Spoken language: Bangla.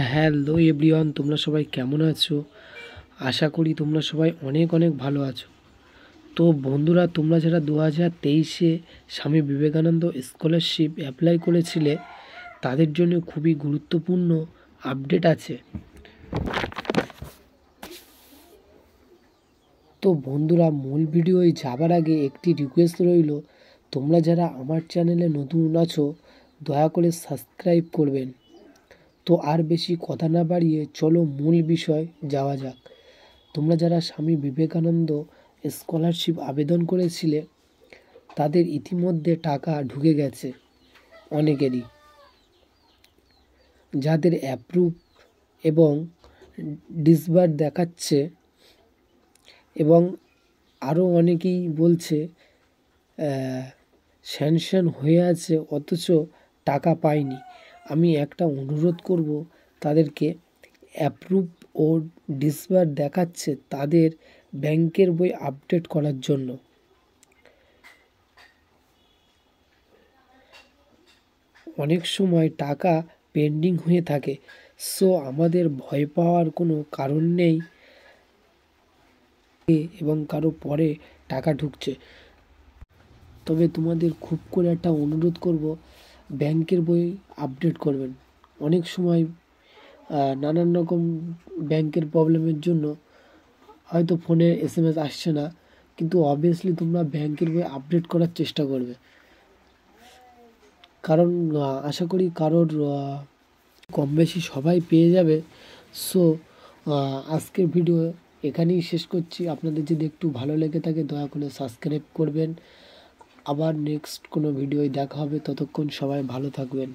হ্যালো এভরিওয়ান, তোমরা সবাই কেমন আছো? আশা করি তোমরা সবাই অনেক অনেক ভালো আছো। তো বন্ধুরা, তোমরা যারা 2023-এ স্বামী বিবেকানন্দ স্কলারশিপ অ্যাপ্লাই করেছিলে তাদের জন্য খুবই গুরুত্বপূর্ণ আপডেট আছে। তো বন্ধুরা, মূল ভিডিওয় যাবার আগে একটি রিকোয়েস্ট রইল, তোমরা যারা আমার চ্যানেলে নতুন আছো দয়া করে সাবস্ক্রাইব করবেন। তো আর বেশি কথা না বাড়িয়ে চলো মূল বিষয় যাওয়া যাক। তোমরা যারা স্বামী বিবেকানন্দ স্কলারশিপ আবেদন করেছিলে তাদের ইতিমধ্যে টাকা ঢুকে গেছে অনেকেরই, যাদের অ্যাপ্রুভ এবং ডিসবার্স দেখাচ্ছে, এবং আরও অনেকেই বলছে স্যাংশন হয়ে আছে অথচ টাকা পায়নি। আমি একটা অনুরোধ করব তাদেরকে, অ্যাপ্রুভ ও ডিসবার্স দেখাচ্ছে তাদের ব্যাংকের বই আপডেট করার জন্য। অনেক সময় টাকা পেন্ডিং হয়ে থাকে, সো আমাদের ভয় পাওয়ার কোনো কারণ নেই এবং কারো পরে টাকা ঢুকছে। তবে তোমাদের খুব করে একটা অনুরোধ করব, ব্যাংকের বই আপডেট করবেন। অনেক সময় নানান রকম ব্যাংকের প্রবলেমের জন্য হয়তো ফোনে SMS আসছে না, কিন্তু অবভিয়াসলি তোমরা ব্যাংকের বই আপডেট করার চেষ্টা করবে, কারণ আশা করি কারোর কম বেশি সবাই পেয়ে যাবে। সো আজকের ভিডিও এখানেই শেষ করছি। আপনাদের যদি একটু ভালো লেগে থাকে দয়া করে সাবস্ক্রাইব করবেন। আবার নেক্সট কোনো ভিডিওয় দেখা হবে, ততক্ষণ সবাই ভালো থাকবেন।